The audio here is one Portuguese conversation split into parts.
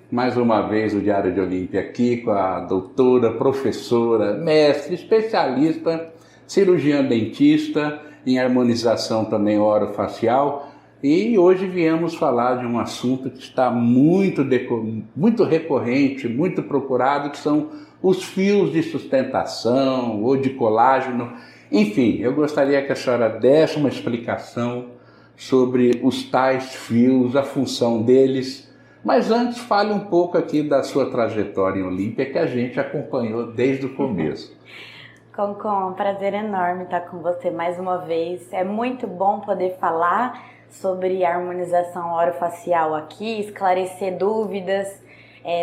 mais uma vez o Diário de Olímpia aqui com a doutora, professora, mestre, especialista, cirurgiã dentista, em harmonização também orofacial. E hoje viemos falar de um assunto que está muito recorrente, muito procurado, que são os fios de sustentação ou de colágeno. Enfim, eu gostaria que a senhora desse uma explicação sobre os tais fios, a função deles. Mas antes, fale um pouco aqui da sua trajetória em Olímpia, que a gente acompanhou desde o começo. Concon, um prazer enorme estar com você mais uma vez. É muito bom poder falar sobre harmonização orofacial aqui, esclarecer dúvidas,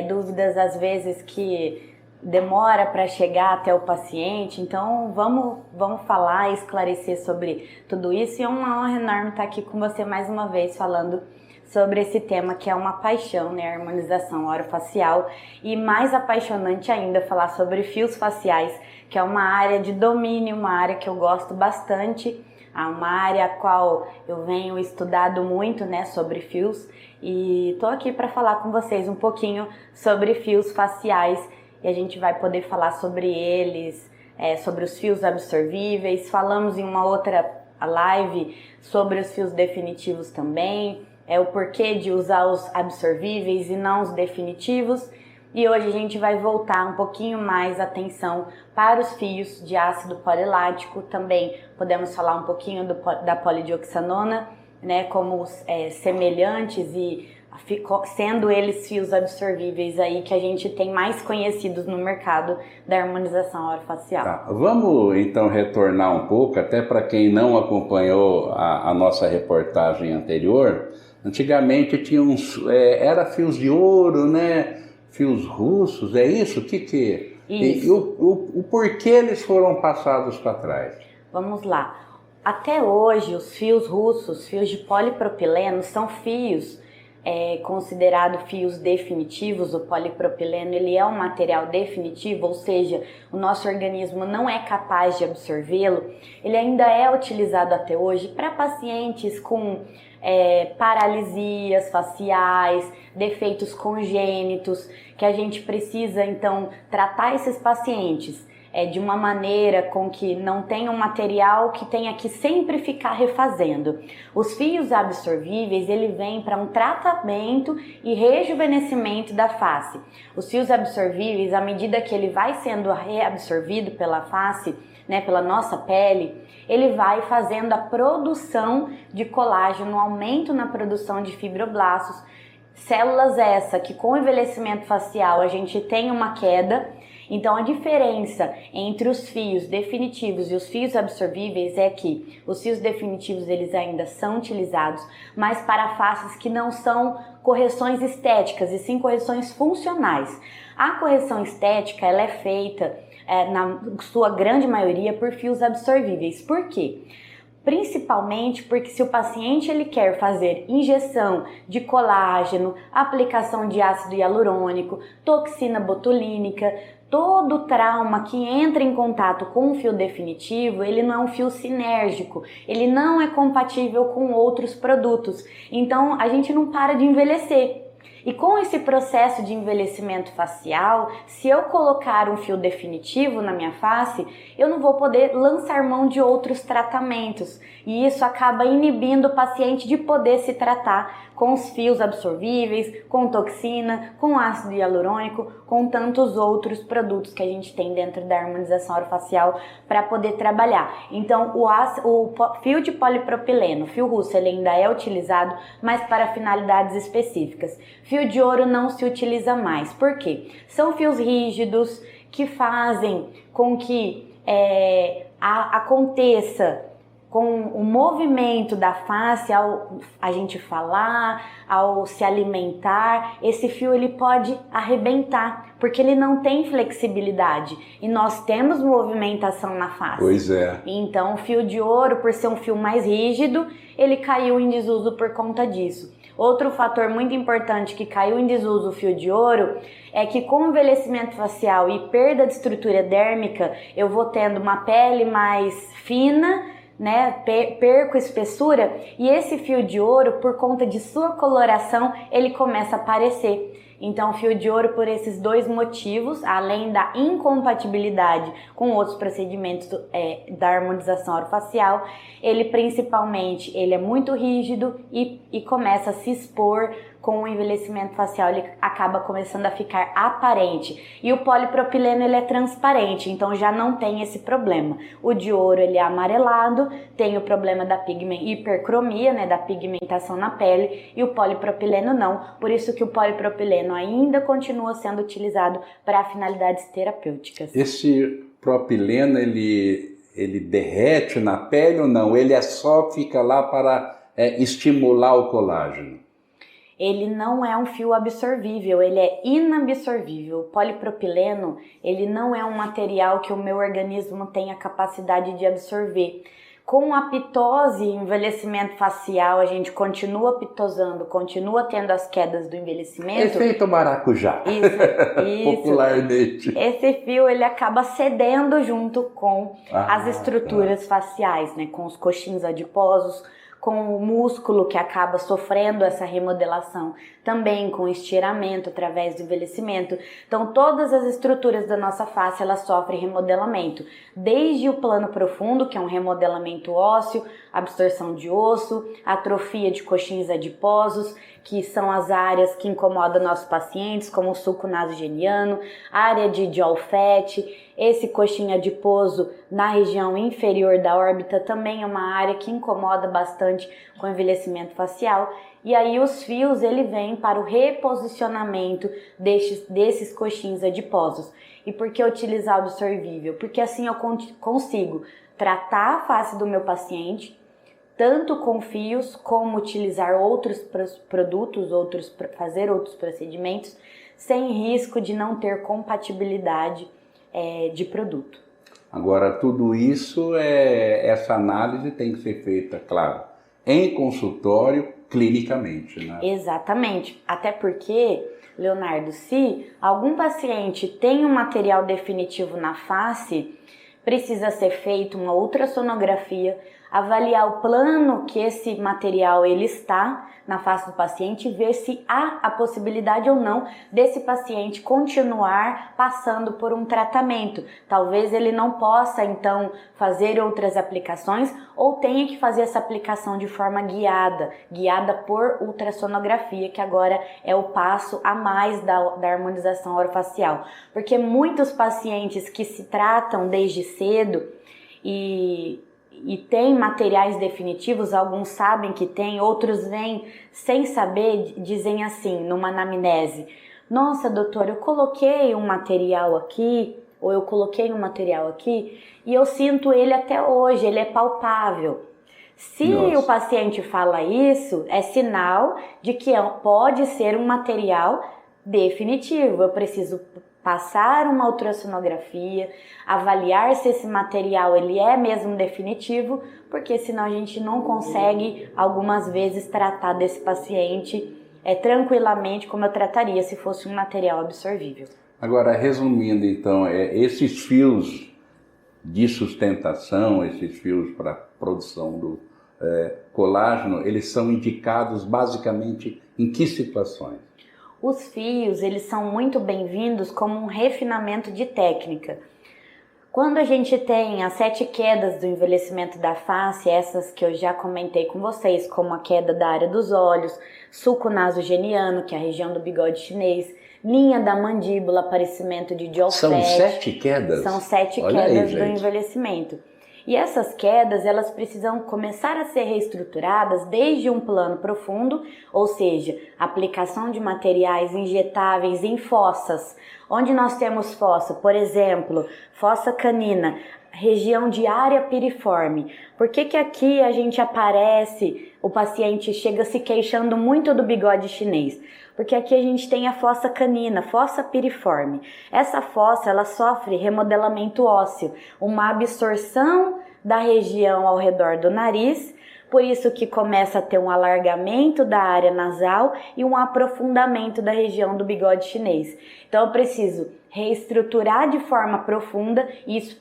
dúvidas às vezes que demora para chegar até o paciente. Então vamos falar e esclarecer sobre tudo isso. E é uma honra enorme estar aqui com você mais uma vez falando sobre esse tema que é uma paixão, né? A harmonização orofacial. E mais apaixonante ainda falar sobre fios faciais, que é uma área de domínio, uma área que eu gosto bastante, uma área a qual eu venho estudado muito, né, sobre fios. E estou aqui para falar com vocês um pouquinho sobre fios faciais e a gente vai poder falar sobre eles, sobre os fios absorvíveis. Falamos em uma outra live sobre os fios definitivos também, o porquê de usar os absorvíveis e não os definitivos. E hoje a gente vai voltar um pouquinho mais a atenção para os fios de ácido polilático. Também podemos falar um pouquinho da polidioxanona, né, como semelhantes e sendo eles fios absorvíveis aí que a gente tem mais conhecidos no mercado da harmonização orofacial. Tá, vamos então retornar um pouco, até para quem não acompanhou a nossa reportagem anterior. Antigamente tinha era fios de ouro, né? Fios russos, é isso? Isso. E o porquê eles foram passados para trás? Vamos lá. Até hoje, os fios russos, fios de polipropileno, são fios considerados fios definitivos. O polipropileno ele é um material definitivo, ou seja, o nosso organismo não é capaz de absorvê-lo. Ele ainda é utilizado até hoje para pacientes com paralisias faciais, defeitos congênitos, que a gente precisa então tratar esses pacientes de uma maneira com que não tenha um material que tenha que sempre ficar refazendo. Os fios absorvíveis, ele vem para um tratamento e rejuvenescimento da face. Os fios absorvíveis, à medida que ele vai sendo reabsorvido pela face, né, pela nossa pele, ele vai fazendo a produção de colágeno, aumento na produção de fibroblastos, células essa que com o envelhecimento facial a gente tem uma queda. Então a diferença entre os fios definitivos e os fios absorvíveis é que os fios definitivos eles ainda são utilizados, mas para faces que não são correções estéticas e sim correções funcionais. A correção estética ela é feita na sua grande maioria por fios absorvíveis. Por quê? Principalmente porque se o paciente ele quer fazer injeção de colágeno, aplicação de ácido hialurônico, toxina botulínica, todo trauma que entra em contato com um fio definitivo, ele não é um fio sinérgico, ele não é compatível com outros produtos. Então a gente não para de envelhecer. E com esse processo de envelhecimento facial, se eu colocar um fio definitivo na minha face, eu não vou poder lançar mão de outros tratamentos. E isso acaba inibindo o paciente de poder se tratar com os fios absorvíveis, com toxina, com ácido hialurônico, com tantos outros produtos que a gente tem dentro da harmonização orofacial para poder trabalhar. Então, o fio de polipropileno, fio russo, ele ainda é utilizado, mas para finalidades específicas. Fio de ouro não se utiliza mais. Por quê? São fios rígidos que fazem com que aconteça com o movimento da face, ao a gente falar, ao se alimentar, esse fio ele pode arrebentar, porque ele não tem flexibilidade. E nós temos movimentação na face. Pois é. Então o fio de ouro, por ser um fio mais rígido, ele caiu em desuso por conta disso. Outro fator muito importante que caiu em desuso o fio de ouro é que com o envelhecimento facial e perda de estrutura dérmica, eu vou tendo uma pele mais fina, né, perco espessura, e esse fio de ouro, por conta de sua coloração, ele começa a aparecer. Então, o fio de ouro, por esses dois motivos, além da incompatibilidade com outros procedimentos da harmonização orofacial, ele principalmente ele é muito rígido e começa a se expor com o envelhecimento facial, ele acaba começando a ficar aparente. E o polipropileno ele é transparente, então já não tem esse problema. O de ouro ele é amarelado, tem o problema da hipercromia, né, da pigmentação na pele, e o polipropileno não. Por isso que o polipropileno ainda continua sendo utilizado para finalidades terapêuticas. Esse propileno ele derrete na pele ou não? Ele só fica lá para estimular o colágeno? Ele não é um fio absorvível, ele é inabsorvível. O polipropileno, ele não é um material que o meu organismo tem a capacidade de absorver. Com a pitose e envelhecimento facial, a gente continua pitosando, continua tendo as quedas do envelhecimento. Efeito maracujá. Isso. Popularmente. Esse fio, ele acaba cedendo junto com as estruturas faciais, né? Com os coxins adiposos, com o músculo que acaba sofrendo essa remodelação, também com estiramento através do envelhecimento. Então, todas as estruturas da nossa face, elas sofrem remodelamento, desde o plano profundo, que é um remodelamento ósseo, absorção de osso, atrofia de coxins adiposos, que são as áreas que incomodam nossos pacientes, como o sulco nasogeniano, área de jaw fat. Esse coxinha adiposo na região inferior da órbita também é uma área que incomoda bastante com o envelhecimento facial. E aí os fios ele vem para o reposicionamento desses coxins adiposos. E por que utilizar o absorvível? Porque assim eu consigo tratar a face do meu paciente, tanto com fios como utilizar outros produtos, fazer outros procedimentos, sem risco de não ter compatibilidade de produto. Agora, tudo isso, essa análise tem que ser feita, claro, em consultório, clinicamente, né? Exatamente. Até porque, Leonardo, se algum paciente tem um material definitivo na face, precisa ser feita uma ultrassonografia, avaliar o plano que esse material ele está na face do paciente e ver se há a possibilidade ou não desse paciente continuar passando por um tratamento. Talvez ele não possa então fazer outras aplicações ou tenha que fazer essa aplicação de forma guiada por ultrassonografia, que agora é o passo a mais da harmonização orofacial. Porque muitos pacientes que se tratam desde cedo e tem materiais definitivos, alguns sabem que tem, outros vêm sem saber, dizem assim, numa anamnese: nossa, doutor, eu coloquei um material aqui, ou eu coloquei um material aqui, e eu sinto ele até hoje, ele é palpável. Se o paciente fala isso, é sinal de que pode ser um material definitivo. Eu preciso passar uma ultrassonografia, avaliar se esse material ele é mesmo definitivo, porque senão a gente não consegue algumas vezes tratar desse paciente tranquilamente como eu trataria se fosse um material absorvível. Agora, resumindo então, esses fios de sustentação, esses fios para produção do colágeno, eles são indicados basicamente em que situações? Os fios, eles são muito bem-vindos como um refinamento de técnica. Quando a gente tem as 7 quedas do envelhecimento da face, essas que eu já comentei com vocês, como a queda da área dos olhos, sulco nasogeniano, que é a região do bigode chinês, linha da mandíbula, aparecimento de jaw fat. São 7 quedas? São 7 quedas do envelhecimento. E essas quedas, elas precisam começar a ser reestruturadas desde um plano profundo, ou seja, aplicação de materiais injetáveis em fossas. Onde nós temos fossa, por exemplo, fossa canina, região de área piriforme. Por que aqui a gente o paciente chega se queixando muito do bigode chinês? Porque aqui a gente tem a fossa canina, fossa piriforme. Essa fossa, ela sofre remodelamento ósseo, uma absorção da região ao redor do nariz, por isso que começa a ter um alargamento da área nasal e um aprofundamento da região do bigode chinês. Então eu preciso reestruturar de forma profunda,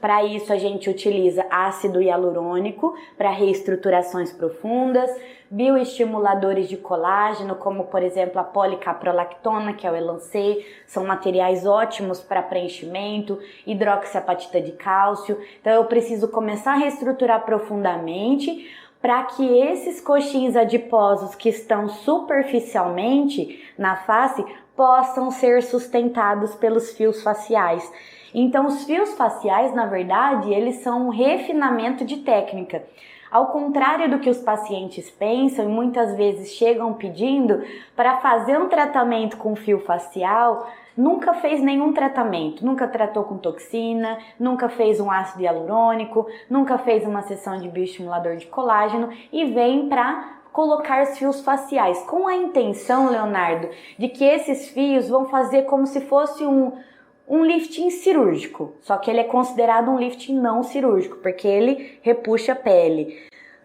para isso a gente utiliza ácido hialurônico para reestruturações profundas, bioestimuladores de colágeno, como por exemplo a policaprolactona, que é o Elancê, são materiais ótimos para preenchimento, hidroxiapatita de cálcio. Então eu preciso começar a reestruturar profundamente para que esses coxins adiposos que estão superficialmente na face possam ser sustentados pelos fios faciais. Então, os fios faciais, na verdade, eles são um refinamento de técnica. Ao contrário do que os pacientes pensam e muitas vezes chegam pedindo para fazer um tratamento com fio facial, nunca fez nenhum tratamento, nunca tratou com toxina, nunca fez um ácido hialurônico, nunca fez uma sessão de bioestimulador de colágeno e vem para colocar os fios faciais com a intenção, Leonardo, de que esses fios vão fazer como se fosse um lifting cirúrgico, só que ele é considerado um lifting não cirúrgico, porque ele repuxa a pele.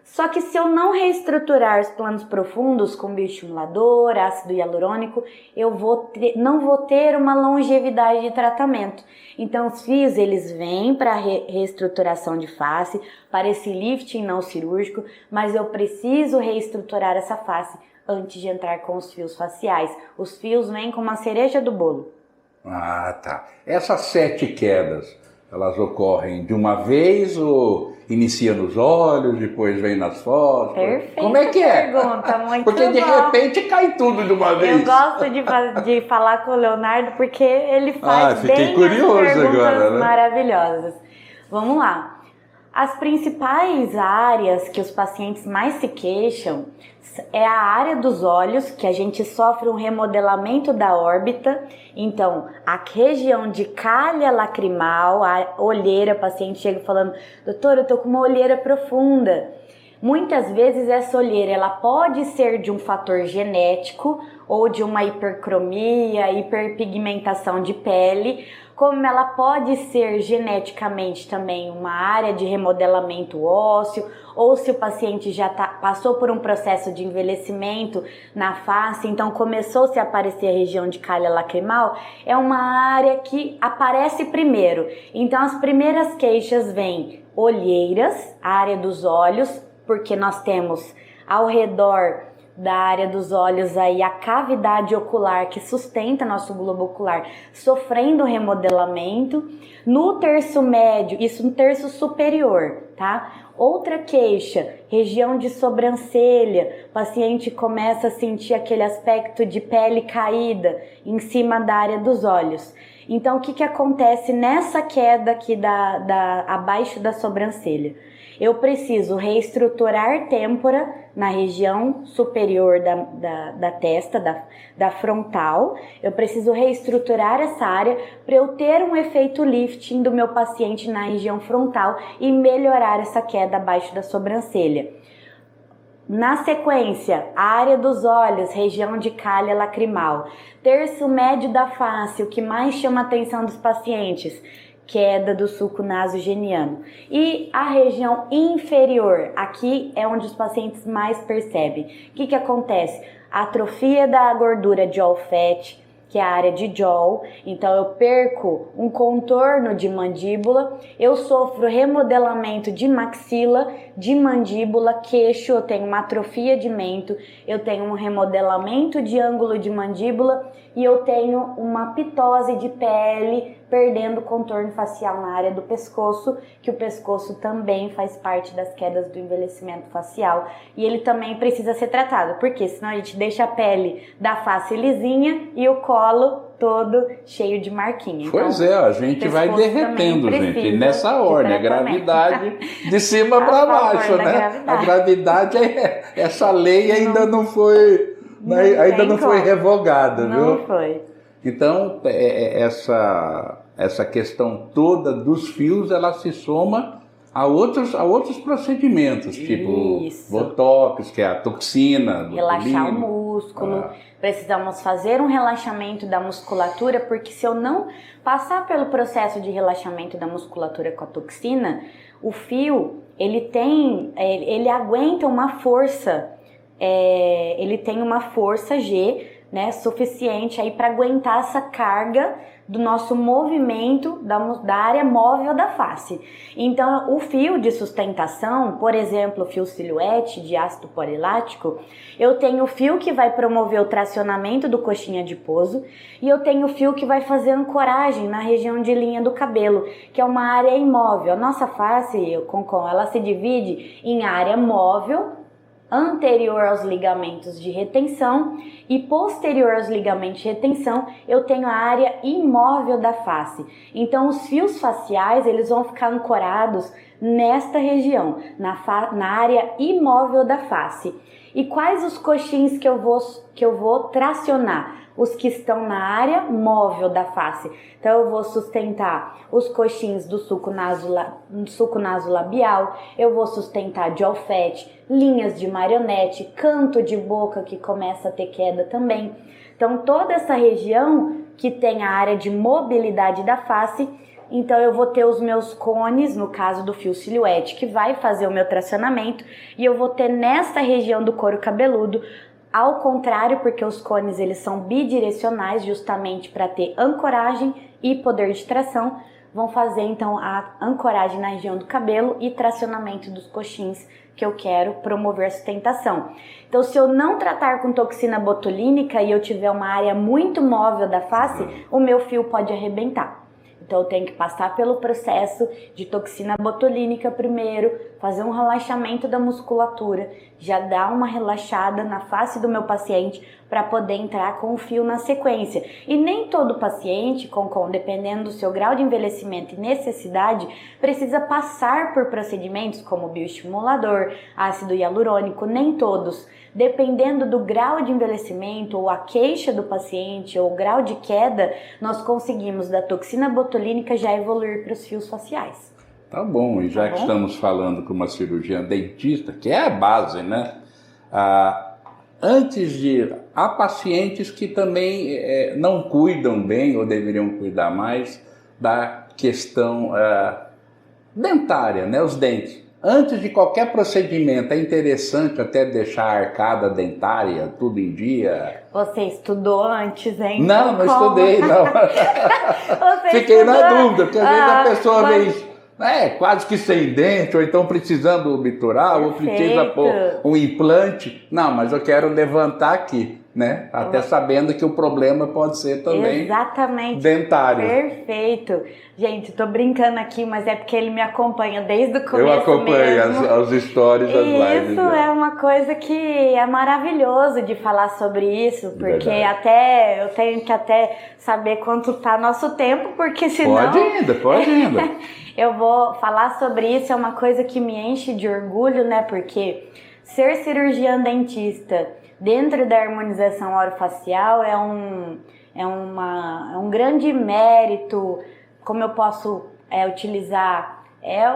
Só que se eu não reestruturar os planos profundos com bioestimulador, ácido hialurônico, eu não vou ter uma longevidade de tratamento. Então os fios eles vêm para reestruturação de face, para esse lifting não cirúrgico, mas eu preciso reestruturar essa face antes de entrar com os fios faciais. Os fios vêm como a cereja do bolo. Ah, tá. Essas 7 quedas, elas ocorrem de uma vez ou inicia nos olhos, depois vem nas fotos? Perfeita. Como é que é? Pergunta, muito porque de bom. repente cai tudo de uma vez. Eu gosto de falar com o Leonardo porque ele faz bem curioso as perguntas agora, né? maravilhosas. Vamos lá. As principais áreas que os pacientes mais se queixam é a área dos olhos, que a gente sofre um remodelamento da órbita. Então, a região de calha lacrimal, a olheira, o paciente chega falando, doutor, eu tô com uma olheira profunda. Muitas vezes essa olheira ela pode ser de um fator genético ou de uma hipercromia, hiperpigmentação de pele, como ela pode ser geneticamente também uma área de remodelamento ósseo, ou se o paciente já passou por um processo de envelhecimento na face, então começou-se a aparecer a região de calha lacrimal, é uma área que aparece primeiro. Então as primeiras queixas vêm olheiras, a área dos olhos, porque nós temos ao redor da área dos olhos aí a cavidade ocular que sustenta nosso globo ocular sofrendo remodelamento. No terço médio, isso no terço superior, tá? Outra queixa, região de sobrancelha, o paciente começa a sentir aquele aspecto de pele caída em cima da área dos olhos. Então o que acontece nessa queda aqui abaixo da sobrancelha? Eu preciso reestruturar têmpora na região superior da testa, da frontal. Eu preciso reestruturar essa área para eu ter um efeito lifting do meu paciente na região frontal e melhorar essa queda abaixo da sobrancelha. Na sequência, a área dos olhos, região de calha lacrimal. Terço médio da face, o que mais chama a atenção dos pacientes, queda do sulco nasogeniano. E a região inferior, aqui é onde os pacientes mais percebem. O que acontece? Atrofia da gordura jaw fat, que é a área de jaw, então eu perco um contorno de mandíbula, eu sofro remodelamento de maxila, de mandíbula, queixo, eu tenho uma atrofia de mento, eu tenho um remodelamento de ângulo de mandíbula e eu tenho uma pitose de pele, perdendo contorno facial na área do pescoço, que o pescoço também faz parte das quedas do envelhecimento facial e ele também precisa ser tratado, porque senão a gente deixa a pele da face lisinha e o colo todo cheio de marquinha. Pois então, a gente vai derretendo, gente, nessa ordem, a gravidade de cima para baixo, né? A gravidade, essa lei ainda não foi, ainda não foi revogada, viu? Não foi. Então, essa questão toda dos fios, ela se soma a outros procedimentos, tipo botox, que é a toxina. Relaxar o músculo. Precisamos fazer um relaxamento da musculatura, porque se eu não passar pelo processo de relaxamento da musculatura com a toxina, o fio, ele aguenta uma força, ele tem uma força G, né, suficiente aí para aguentar essa carga do nosso movimento da área móvel da face. Então, o fio de sustentação, por exemplo, o fio silhuete de ácido polilático, eu tenho o fio que vai promover o tracionamento do coxinha de pouso e eu tenho o fio que vai fazer ancoragem na região de linha do cabelo, que é uma área imóvel. A nossa face, Concon, ela se divide em área móvel, anterior aos ligamentos de retenção, e posterior aos ligamentos de retenção eu tenho a área imóvel da face. Então os fios faciais eles vão ficar ancorados nesta região, na área imóvel da face. E quais os coxins que eu vou tracionar? Os que estão na área móvel da face. Então eu vou sustentar os coxins do sulco nasolabial, eu vou sustentar de alfete, linhas de marionete, canto de boca que começa a ter queda também. Então toda essa região que tem a área de mobilidade da face, então eu vou ter os meus cones, no caso do fio silhuete, que vai fazer o meu tracionamento, e eu vou ter nesta região do couro cabeludo, ao contrário, porque os cones eles são bidirecionais, justamente para ter ancoragem e poder de tração, vão fazer então a ancoragem na região do cabelo e tracionamento dos coxins que eu quero promover a sustentação. Então, se eu não tratar com toxina botulínica e eu tiver uma área muito móvel da face, o meu fio pode arrebentar. Então eu tenho que passar pelo processo de toxina botulínica primeiro, fazer um relaxamento da musculatura, já dar uma relaxada na face do meu paciente para poder entrar com o fio na sequência. E nem todo paciente, dependendo do seu grau de envelhecimento e necessidade, precisa passar por procedimentos como bioestimulador, ácido hialurônico, nem todos. Dependendo do grau de envelhecimento ou a queixa do paciente ou o grau de queda, nós conseguimos da toxina botulínica já evoluir para os fios faciais. Tá bom, e já que estamos falando com uma cirurgiã dentista, que é a base, né? Há pacientes que também não cuidam bem ou deveriam cuidar mais da questão dentária, né? Os dentes. Antes de qualquer procedimento, é interessante até deixar a arcada dentária tudo em dia. Você estudou antes, hein? Não estudei, não. Fiquei na dúvida, porque às vezes a pessoa vem quase que sem dente, ou então precisando obturar, ou precisa pôr um implante. Não, mas eu quero levantar aqui, né? Até sabendo que o problema pode ser também dentário. Perfeito. Gente, tô brincando aqui, mas é porque ele me acompanha desde o começo. Eu acompanho as stories das lives. Isso é uma coisa que é maravilhoso de falar sobre isso, porque eu tenho que saber quanto tá nosso tempo, porque senão... Pode ainda. Eu vou falar sobre isso, é uma coisa que me enche de orgulho, né? Porque ser cirurgião dentista dentro da harmonização orofacial é um grande mérito. Como eu posso utilizar? É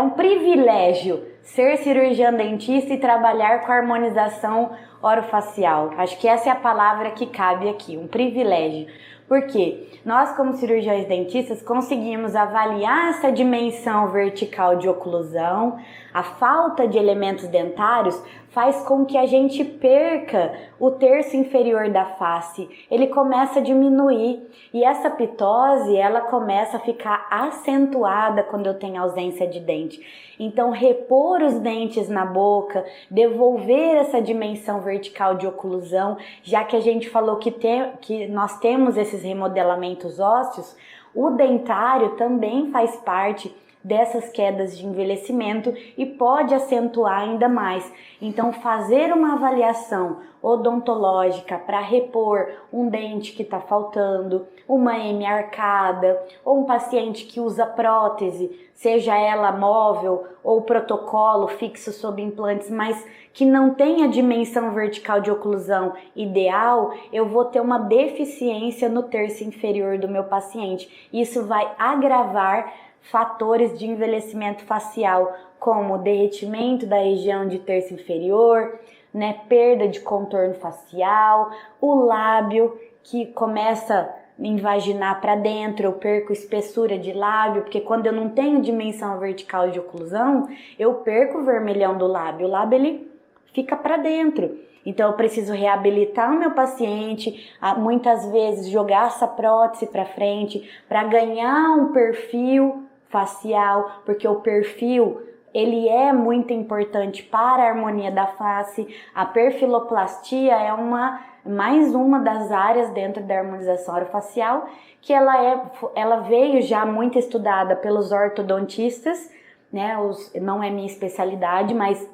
um privilégio ser cirurgião dentista e trabalhar com a harmonização orofacial. Acho que essa é a palavra que cabe aqui, um privilégio. Porque nós, como cirurgiões dentistas, conseguimos avaliar essa dimensão vertical de oclusão. A falta de elementos dentários faz com que a gente perca o terço inferior da face. Ele começa a diminuir e essa pitose, ela começa a ficar acentuada quando eu tenho ausência de dente. Então, repor os dentes na boca, devolver essa dimensão vertical de oclusão, já que a gente falou que nós temos esses remodelamentos ósseos, o dentário também faz parte dessas quedas de envelhecimento e pode acentuar ainda mais. Então, fazer uma avaliação odontológica para repor um dente que está faltando, uma M arcada, ou um paciente que usa prótese, seja ela móvel ou protocolo fixo sob implantes, mas que não tem a dimensão vertical de oclusão ideal, eu vou ter uma deficiência no terço inferior do meu paciente. Isso vai agravar fatores de envelhecimento facial, como derretimento da região de terço inferior, né, perda de contorno facial, o lábio que começa invaginar para dentro, eu perco espessura de lábio, porque quando eu não tenho dimensão vertical de oclusão, eu perco o vermelhão do lábio. O lábio, ele fica para dentro. Então eu preciso reabilitar o meu paciente, muitas vezes jogar essa prótese para frente, para ganhar um perfil facial, porque o perfil, ele é muito importante para a harmonia da face. A perfiloplastia é mais uma das áreas dentro da harmonização orofacial, que ela veio já muito estudada pelos ortodontistas, né? Não é minha especialidade, mas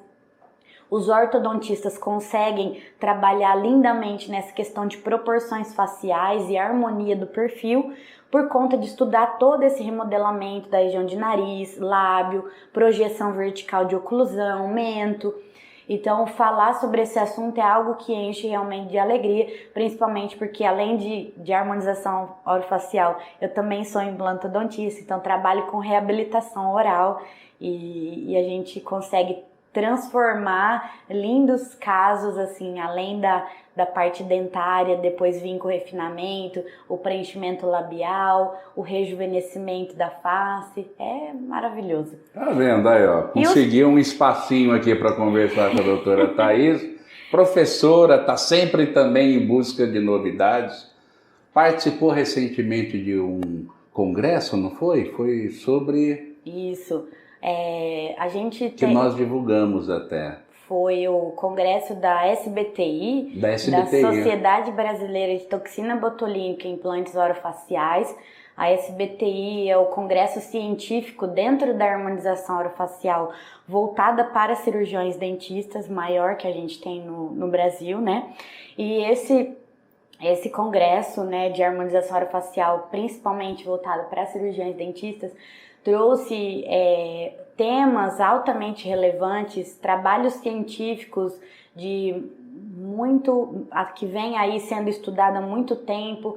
os ortodontistas conseguem trabalhar lindamente nessa questão de proporções faciais e harmonia do perfil, por conta de estudar todo esse remodelamento da região de nariz, lábio, projeção vertical de oclusão, mento. Então, falar sobre esse assunto é algo que enche realmente de alegria, principalmente porque, além de harmonização orofacial, eu também sou implantodontista, então trabalho com reabilitação oral e a gente consegue transformar lindos casos, assim, além da parte dentária, depois vir com o refinamento, o preenchimento labial, o rejuvenescimento da face. É maravilhoso. Tá vendo aí, ó? Consegui um espacinho aqui para conversar com a doutora Thaís. Professora, tá sempre também em busca de novidades. Participou recentemente de um congresso, não foi? Foi sobre... Isso. A gente que nós divulgamos até. Foi o congresso da SBTI, da Sociedade Brasileira de Toxina Botulínica e Implantes Orofaciais. A SBTI é o congresso científico dentro da harmonização orofacial voltada para cirurgiões dentistas, maior que a gente tem no Brasil, né? E esse congresso, né, de harmonização orofacial, principalmente voltado para cirurgiões dentistas, trouxe temas altamente relevantes, trabalhos científicos que vem aí sendo estudado há muito tempo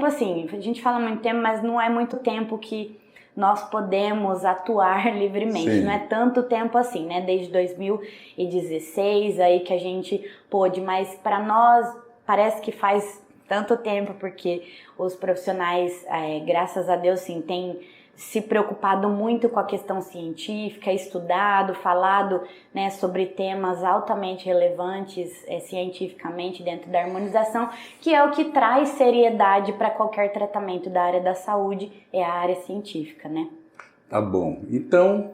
assim, a gente fala muito tempo, mas não é muito tempo que nós podemos atuar livremente. Sim. Não é tanto tempo assim, né, desde 2016 aí que a gente pôde, mas para nós parece que faz tanto tempo, porque os profissionais, graças a Deus, sim, têm se preocupado muito com a questão científica, estudado, falado, né, sobre temas altamente relevantes cientificamente dentro da harmonização, que é o que traz seriedade para qualquer tratamento da área da saúde, é a área científica, né? Tá bom. Então,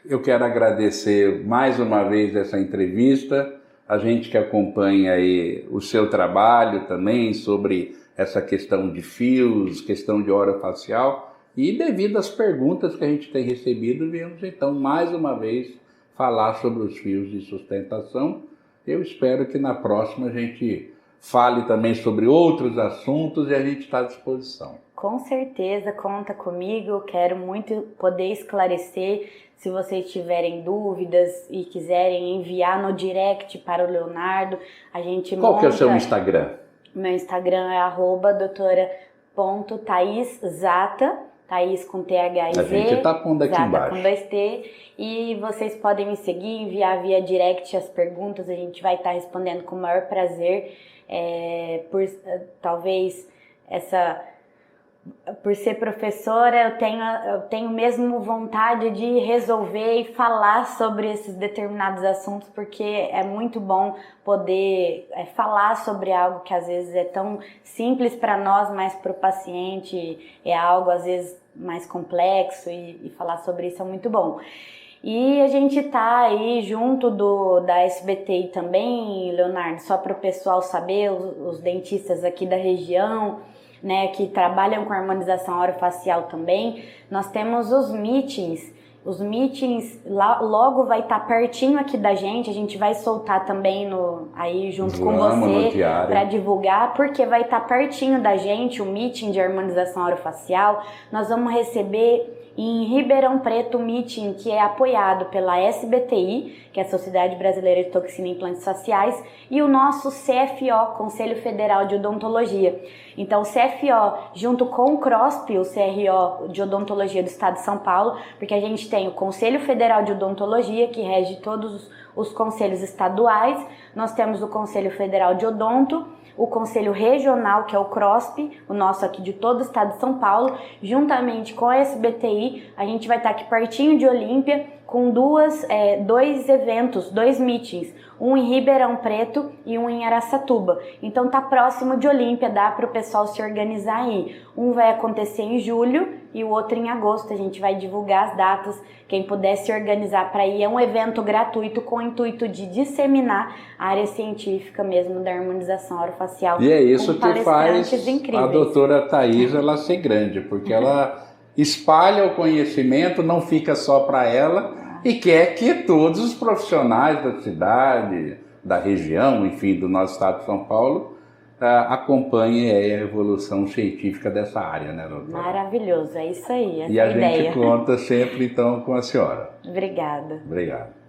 eu quero agradecer mais uma vez essa entrevista, a gente que acompanha aí o seu trabalho também sobre essa questão de fios, questão de orofacial. E devido às perguntas que a gente tem recebido, viemos então mais uma vez falar sobre os fios de sustentação. Eu espero que na próxima a gente fale também sobre outros assuntos e a gente está à disposição. Com certeza, conta comigo, quero muito poder esclarecer. Se vocês tiverem dúvidas e quiserem enviar no direct para o Leonardo, a gente Qual que é o seu Instagram? Meu Instagram é @doutora.thaíszata, Thaís com THZ. A gente está pondo aqui embaixo. Com 2T. E vocês podem me seguir, enviar via direct as perguntas, a gente vai estar respondendo com o maior prazer. Por ser professora, eu tenho mesmo vontade de resolver e falar sobre esses determinados assuntos, porque é muito bom poder falar sobre algo que às vezes é tão simples para nós, mas para o paciente é algo às vezes mais complexo, e falar sobre isso é muito bom. E a gente tá aí junto da SBTI também, Leonardo, só para o pessoal saber, os dentistas aqui da região, né, que trabalham com harmonização orofacial também. Nós temos os meetings logo vai estar pertinho aqui da gente, a gente vai soltar também aí junto com você para divulgar, porque vai estar pertinho da gente o meeting de harmonização orofacial. Nós vamos receber em Ribeirão Preto o meeting que é apoiado pela SBTI, que é a Sociedade Brasileira de Toxina e Implantes Faciais, e o nosso CFO, Conselho Federal de Odontologia. Então o CFO, junto com o CROSP, o CRO de Odontologia do Estado de São Paulo, porque a gente tem o Conselho Federal de Odontologia, que rege todos os conselhos estaduais, nós temos o Conselho Federal de Odonto, o Conselho Regional, que é o CROSP, o nosso aqui de todo o estado de São Paulo, juntamente com a SBTI, a gente vai estar aqui pertinho de Olímpia, com dois eventos, 2 meetings, um em Ribeirão Preto e um em Araçatuba. Então tá próximo de Olímpia, dá para o pessoal se organizar aí. Um vai acontecer em julho e o outro em agosto. A gente vai divulgar as datas, quem puder se organizar para ir. É um evento gratuito com o intuito de disseminar a área científica mesmo da harmonização orofacial. E é isso que faz incríveis. A doutora Thaís ela ser grande, porque ela espalha o conhecimento, não fica só para ela, e quer que todos os profissionais da cidade, da região, enfim, do nosso estado de São Paulo, acompanhem a evolução científica dessa área, né, doutora? Maravilhoso, é isso aí, essa e é a ideia. gente conta sempre, então, com a senhora. Obrigada. Obrigado.